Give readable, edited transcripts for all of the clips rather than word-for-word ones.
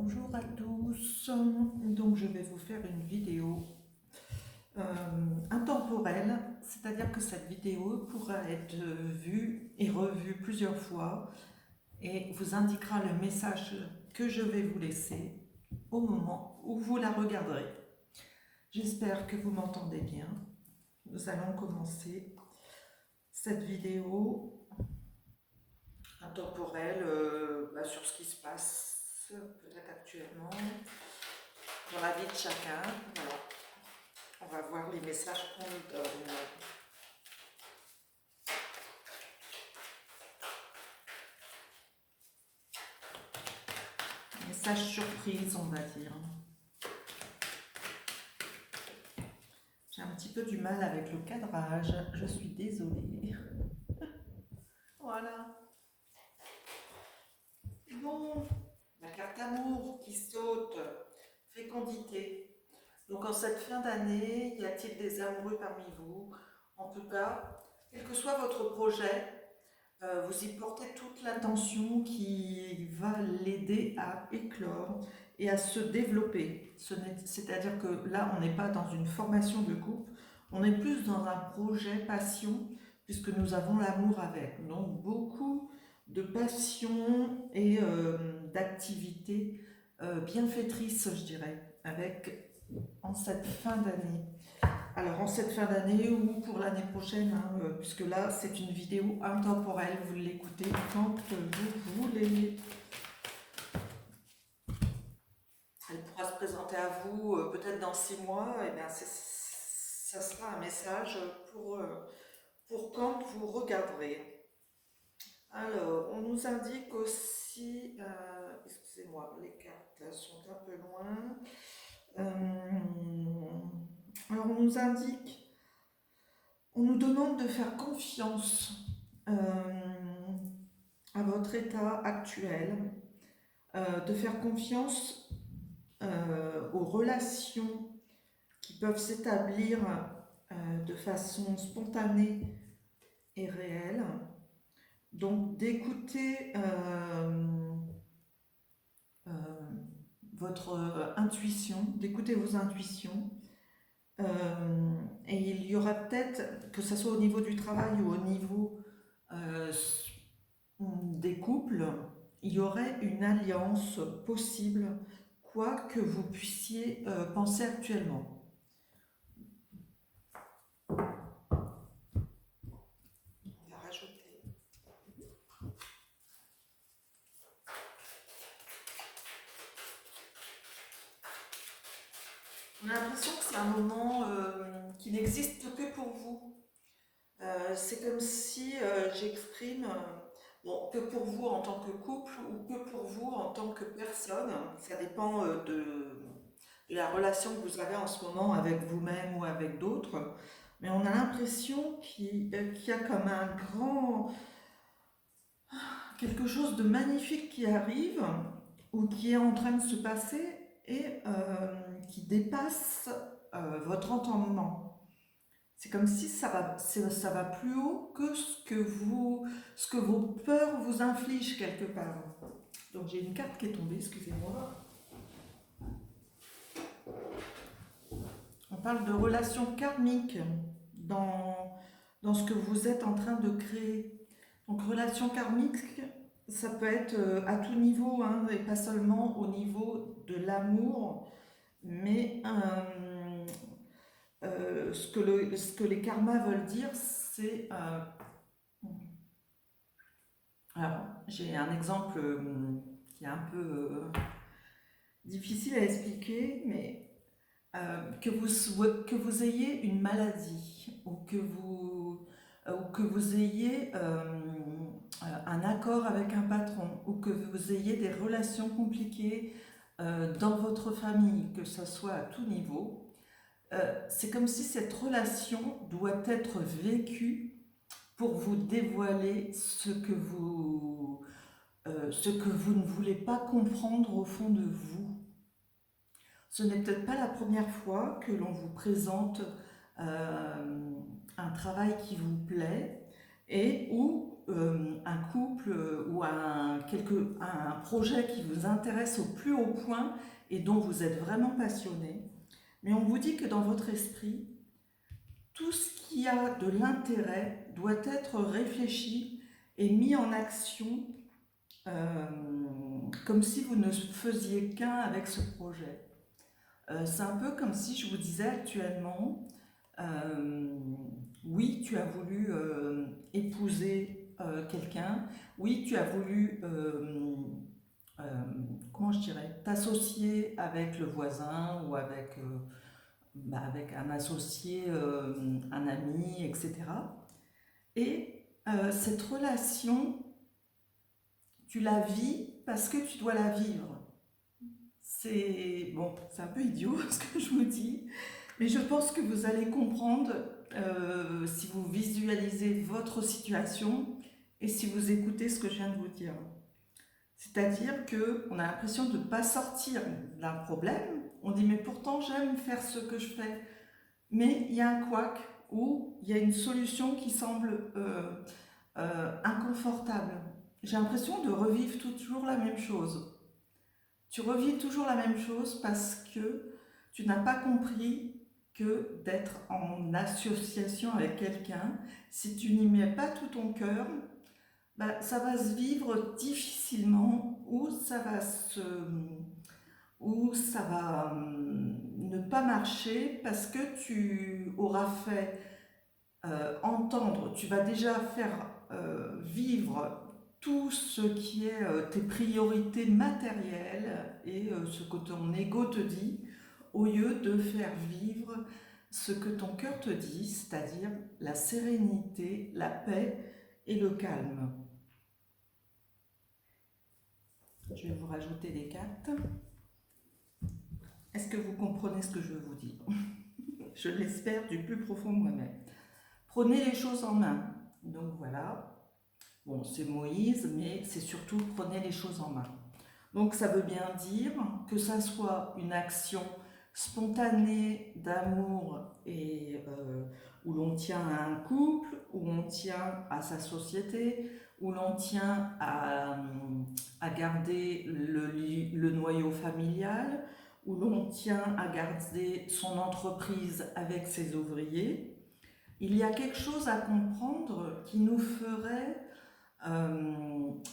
Bonjour à tous, donc je vais vous faire une vidéo intemporelle, c'est-à-dire que cette vidéo pourra être vue et revue plusieurs fois et vous indiquera le message que je vais vous laisser au moment où vous la regarderez. J'espère que vous m'entendez bien. Nous allons commencer cette vidéo intemporelle sur ce qui se passe peut-être actuellement dans la vie de chacun. Voilà. On va voir les messages qu'on nous donne. Message surprise, on va dire. J'ai un petit peu du mal avec le cadrage, je suis désolée. Voilà. Bon, la carte amour qui saute, fécondité. Donc en cette fin d'année, y a-t-il des amoureux parmi vous? En tout cas, quel que soit votre projet, vous y portez toute l'attention qui va l'aider à éclore et à se développer. C'est-à-dire que là, on n'est pas dans une formation de couple, on est plus dans un projet passion, puisque nous avons l'amour avec. Donc beaucoup de passion et d'activités bienfaitrices, je dirais, avec en cette fin d'année. Alors en cette fin d'année ou pour l'année prochaine, puisque là c'est une vidéo intemporelle, vous l'écoutez quand vous voulez. Elle pourra se présenter à vous peut-être dans 6 mois, et bien ça sera un message pour quand vous regarderez. Alors on nous indique aussi, excusez-moi, les cartes sont un peu loin. Alors on nous indique, on nous demande de faire confiance à votre état actuel, de faire confiance aux relations qui peuvent s'établir de façon spontanée et réelle. Donc d'écouter votre intuition, d'écouter vos intuitions. Et il y aura peut-être, que ce soit au niveau du travail ou au niveau des couples, il y aurait une alliance possible, quoi que vous puissiez penser actuellement. On va rajouter. On a l'impression que c'est un moment qui n'existe que pour vous. C'est comme si j'exprime, bon, que pour vous en tant que couple ou que pour vous en tant que personne. Ça dépend de la relation que vous avez en ce moment avec vous-même ou avec d'autres. Mais on a l'impression qu'il y a comme un grand, quelque chose de magnifique qui arrive ou qui est en train de se passer et qui dépasse votre entendement. C'est comme si ça va plus haut que ce que vos peurs vous infligent quelque part. Donc j'ai une carte qui est tombée, excusez-moi. On parle de relations karmiques dans ce que vous êtes en train de créer. Donc relations karmiques, ça peut être à tout niveau, et pas seulement au niveau de l'amour, mais ce que les karmas veulent dire, c'est... alors, j'ai un exemple qui est un peu difficile à expliquer, mais que vous ayez une maladie ou que vous ayez un accord avec un patron ou que vous ayez des relations compliquées dans votre famille, que ce soit à tout niveau, c'est comme si cette relation doit être vécue pour vous dévoiler ce que vous ne voulez pas comprendre au fond de vous. Ce n'est peut-être pas la première fois que l'on vous présente un travail qui vous plaît et où un couple ou un projet qui vous intéresse au plus haut point et dont vous êtes vraiment passionné. Mais on vous dit que dans votre esprit, tout ce qui a de l'intérêt doit être réfléchi et mis en action euh, comme si vous ne faisiez qu'un avec ce projet. C'est un peu comme si je vous disais actuellement, euh, oui, tu as voulu épouser quelqu'un, oui, tu as voulu, euh, comment je dirais, t'associer avec le voisin ou avec un associé, un ami, etc. Et cette relation, tu la vis parce que tu dois la vivre. C'est bon, c'est un peu idiot ce que je vous dis, mais je pense que vous allez comprendre si vous visualisez votre situation et si vous écoutez ce que je viens de vous dire. C'est-à-dire qu'on a l'impression de ne pas sortir d'un problème. On dit mais pourtant j'aime faire ce que je fais. Mais il y a un couac ou il y a une solution qui semble inconfortable. J'ai l'impression de revivre toujours la même chose. Tu revis toujours la même chose parce que tu n'as pas compris que d'être en association avec quelqu'un, si tu n'y mets pas tout ton cœur, bah, ça va se vivre difficilement ou ça va ne pas marcher parce que tu auras fait entendre, tu vas déjà faire vivre tout ce qui est tes priorités matérielles et ce que ton ego te dit, au lieu de faire vivre ce que ton cœur te dit, c'est-à-dire la sérénité, la paix et le calme. Je vais vous rajouter des cartes. Est-ce que vous comprenez ce que je veux vous dire? Je l'espère du plus profond de moi-même. Prenez les choses en main. Donc voilà. Bon, c'est Moïse, mais c'est surtout prenez les choses en main. Donc ça veut bien dire que ça soit une action spontanée d'amour et où l'on tient à un couple, où on tient à sa société, où l'on tient à garder le noyau familial, où l'on tient à garder son entreprise avec ses ouvriers. Il y a quelque chose à comprendre qui nous ferait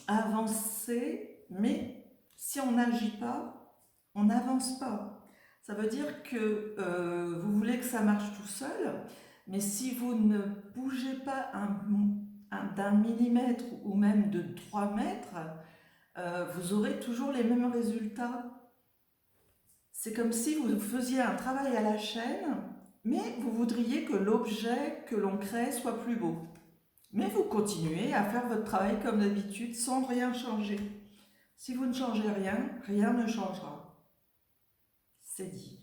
avancer, mais si on n'agit pas, on n'avance pas. Ça veut dire que vous voulez que ça marche tout seul, mais si vous ne bougez pas d'un millimètre ou même de 3 mètres, vous aurez toujours les mêmes résultats. C'est comme si vous faisiez un travail à la chaîne, mais vous voudriez que l'objet que l'on crée soit plus beau. Mais vous continuez à faire votre travail comme d'habitude sans rien changer. Si vous ne changez rien, rien ne changera. C'est dit.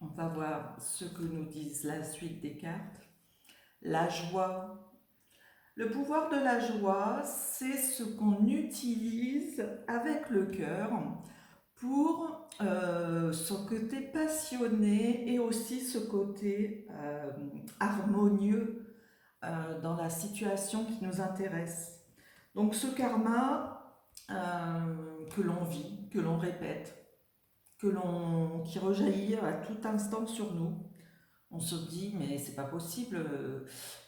On va voir ce que nous disent la suite des cartes. La joie. Le pouvoir de la joie, c'est ce qu'on utilise avec le cœur pour son côté passionné et aussi ce côté harmonieux dans la situation qui nous intéresse. Donc ce karma que l'on vit, que l'on répète, qui rejaillit à tout instant sur nous, on se dit mais c'est pas possible.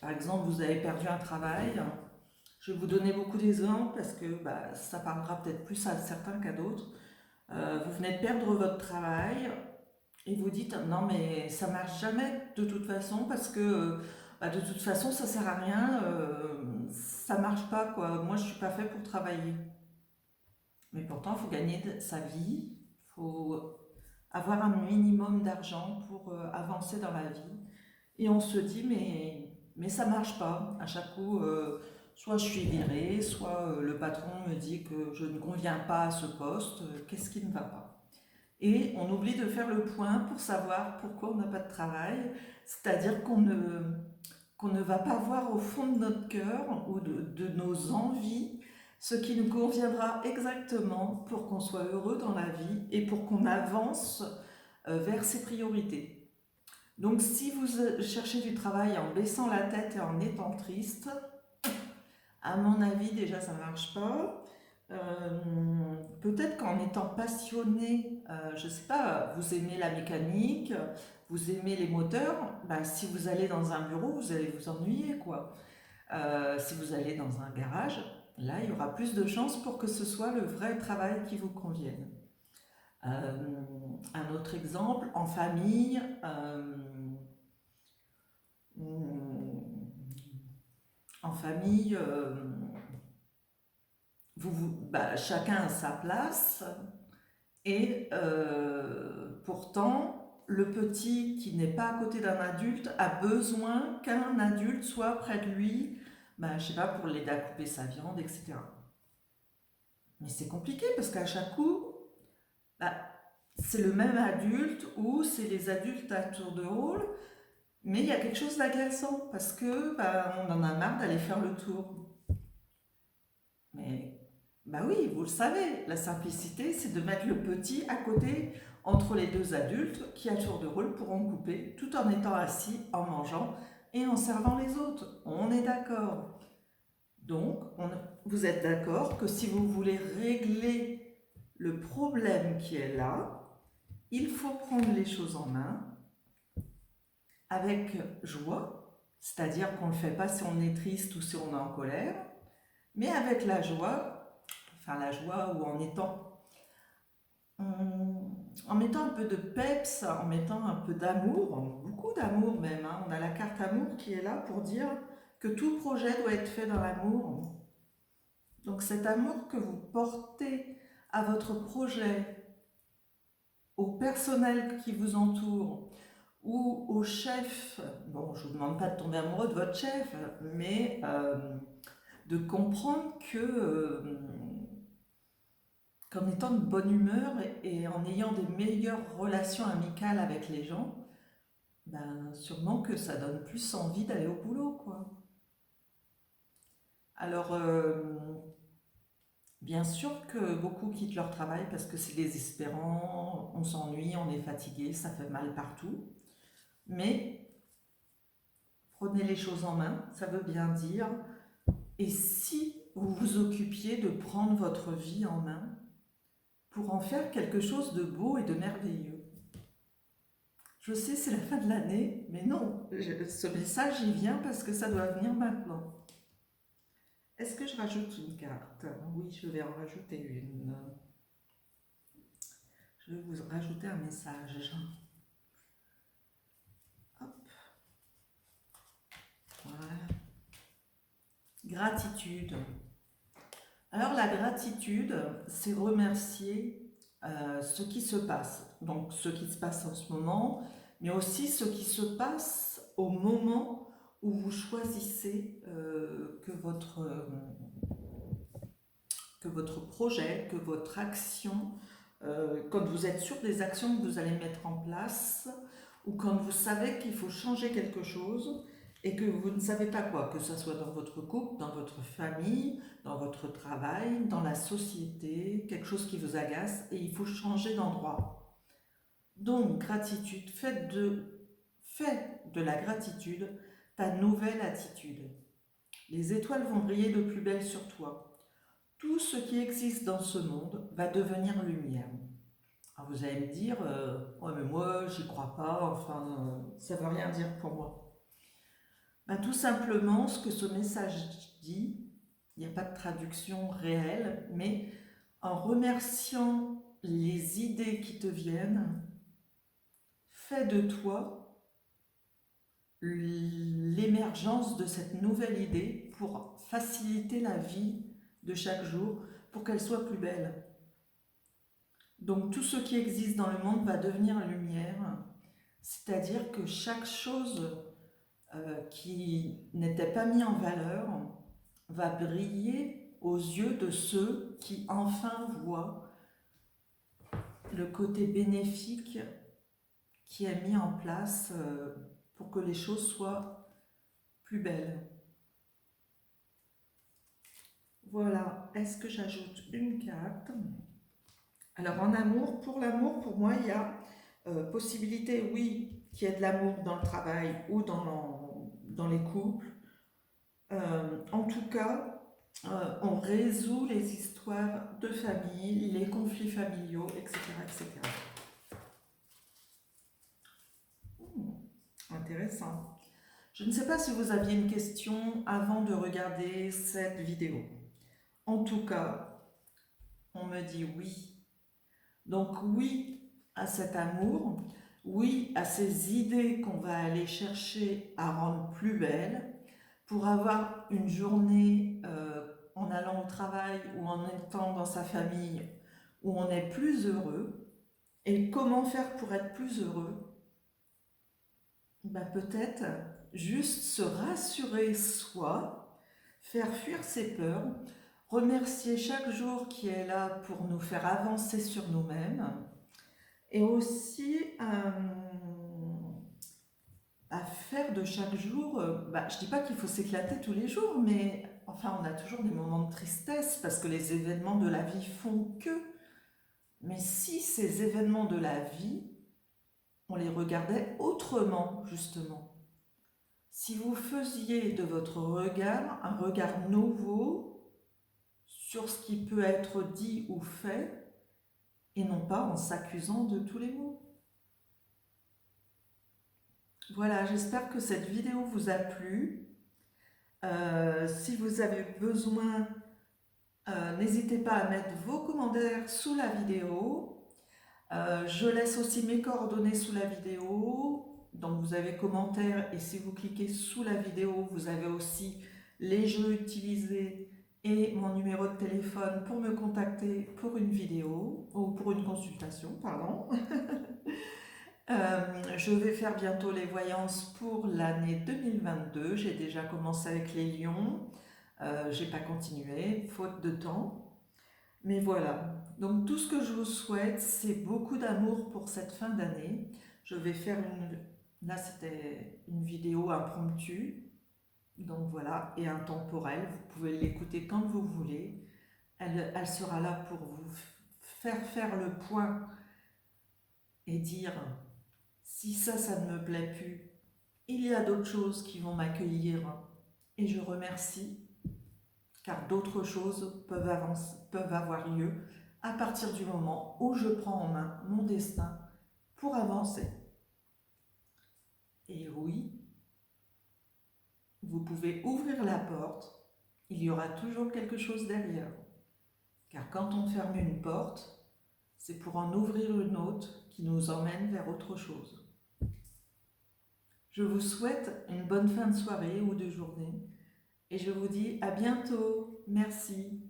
Par exemple, vous avez perdu un travail. Je vais vous donner beaucoup d'exemples parce que ça parlera peut-être plus à certains qu'à d'autres. Vous venez de perdre votre travail et vous dites non mais ça marche jamais de toute façon parce que de toute façon ça sert à rien, ça marche pas quoi, moi je suis pas fait pour travailler. Mais pourtant il faut gagner sa vie, il faut avoir un minimum d'argent pour avancer dans la vie. Et on se dit mais ça marche pas, à chaque coup soit je suis virée, soit le patron me dit que je ne conviens pas à ce poste, qu'est-ce qui ne va pas? Et on oublie de faire le point pour savoir pourquoi on n'a pas de travail, c'est-à-dire qu'on ne va pas voir au fond de notre cœur ou de nos envies ce qui nous conviendra exactement pour qu'on soit heureux dans la vie et pour qu'on avance vers ses priorités. Donc si vous cherchez du travail en baissant la tête et en étant triste, À mon avis, déjà, ça ne marche pas. Peut-être qu'en étant passionné, je ne sais pas, vous aimez la mécanique, vous aimez les moteurs, bah, si vous allez dans un bureau, vous allez vous ennuyer, quoi. Si vous allez dans un garage, là, il y aura plus de chances pour que ce soit le vrai travail qui vous convienne. Un autre exemple, en famille, en famille, bah, chacun a sa place et pourtant, le petit qui n'est pas à côté d'un adulte a besoin qu'un adulte soit près de lui, bah, je sais pas, pour l'aider à couper sa viande, etc. Mais c'est compliqué parce qu'à chaque coup, bah, c'est le même adulte ou c'est les adultes à tour de rôle, mais il y a quelque chose d'agaçant parce que bah, on en a marre d'aller faire le tour. Mais bah oui, vous le savez, la simplicité, c'est de mettre le petit à côté entre les deux adultes qui, à tour de rôle, pourront couper tout en étant assis, en mangeant et en servant les autres. On est d'accord. Donc, vous êtes d'accord que si vous voulez régler le problème qui est là, il faut prendre les choses en main avec joie, c'est-à-dire qu'on ne le fait pas si on est triste ou si on est en colère, mais avec la joie, enfin la joie ou en mettant un peu de peps, en mettant un peu d'amour, beaucoup d'amour même, hein. On a la carte amour qui est là pour dire que tout projet doit être fait dans l'amour. Donc cet amour que vous portez à votre projet, au personnel qui vous entoure, ou au chef, bon, je ne vous demande pas de tomber amoureux de votre chef, mais de comprendre que qu'en étant de bonne humeur et en ayant des meilleures relations amicales avec les gens, ben sûrement que ça donne plus envie d'aller au boulot, quoi. Alors, bien sûr que beaucoup quittent leur travail parce que c'est désespérant, on s'ennuie, on est fatigué, ça fait mal partout, mais prenez les choses en main, ça veut bien dire. Et si vous vous occupiez de prendre votre vie en main pour en faire quelque chose de beau et de merveilleux? Je sais, c'est la fin de l'année, mais non, ce message, il vient parce que ça doit venir maintenant. Est-ce que je rajoute une carte? Oui, je vais en rajouter une. Je vais vous rajouter un message. Hop, voilà. Gratitude. Alors la gratitude, c'est remercier ce qui se passe. Donc ce qui se passe en ce moment, mais aussi ce qui se passe au moment où vous choisissez que votre projet, que votre action, quand vous êtes sûr des actions que vous allez mettre en place, ou quand vous savez qu'il faut changer quelque chose et que vous ne savez pas quoi, que ce soit dans votre couple, dans votre famille, dans votre travail, dans la société, quelque chose qui vous agace et il faut changer d'endroit. Donc, gratitude, fais de la gratitude ta nouvelle attitude. Les étoiles vont briller de plus belle sur toi. Tout ce qui existe dans ce monde va devenir lumière. Alors vous allez me dire, ouais mais moi j'y crois pas, enfin ça veut rien dire pour moi. Ben, tout simplement ce que ce message dit, il n'y a pas de traduction réelle, mais en remerciant les idées qui te viennent, fais de toi l'émergence de cette nouvelle idée pour faciliter la vie de chaque jour, pour qu'elle soit plus belle. Donc tout ce qui existe dans le monde va devenir lumière, c'est-à-dire que chaque chose qui n'était pas mise en valeur va briller aux yeux de ceux qui enfin voient le côté bénéfique qui est mis en place pour que les choses soient plus belles. Voilà, est-ce que j'ajoute une carte? Alors en amour, pour moi, il y a possibilité, oui, qu'il y ait de l'amour dans le travail ou dans les couples. En tout cas, on résout les histoires de famille, les conflits familiaux, etc. etc. Intéressant. Je ne sais pas si vous aviez une question avant de regarder cette vidéo. En tout cas, on me dit oui. Donc oui à cet amour, oui à ces idées qu'on va aller chercher à rendre plus belles pour avoir une journée en allant au travail ou en étant dans sa famille où on est plus heureux. Et comment faire pour être plus heureux? Ben, peut-être juste se rassurer soi, faire fuir ses peurs, remercier chaque jour qui est là pour nous faire avancer sur nous-mêmes et aussi à faire de chaque jour, je dis pas qu'il faut s'éclater tous les jours, mais enfin on a toujours des moments de tristesse parce que les événements de la vie font que. Mais si ces événements de la vie, on les regardait autrement, justement. Si vous faisiez de votre regard un regard nouveau sur ce qui peut être dit ou fait, et non pas en s'accusant de tous les maux. Voilà, j'espère que cette vidéo vous a plu. Si vous avez besoin, n'hésitez pas à mettre vos commentaires sous la vidéo. Je laisse aussi mes coordonnées sous la vidéo. Donc vous avez commentaires et si vous cliquez sous la vidéo, vous avez aussi les jeux utilisés et mon numéro de téléphone pour me contacter pour une vidéo ou pour une consultation, pardon. Je vais faire bientôt les voyances pour l'année 2022. J'ai déjà commencé avec les lions. J'ai pas continué, faute de temps. Mais voilà. Donc tout ce que je vous souhaite, c'est beaucoup d'amour pour cette fin d'année. Je vais faire là c'était une vidéo impromptue. Donc voilà, et intemporelle. Vous pouvez l'écouter quand vous voulez. Elle sera là pour vous faire le point et dire si ça ne me plaît plus, il y a d'autres choses qui vont m'accueillir et je remercie car d'autres choses peuvent avoir lieu à partir du moment où je prends en main mon destin pour avancer. Et oui, vous pouvez ouvrir la porte, il y aura toujours quelque chose derrière. Car quand on ferme une porte, c'est pour en ouvrir une autre qui nous emmène vers autre chose. Je vous souhaite une bonne fin de soirée ou de journée et je vous dis à bientôt. Merci.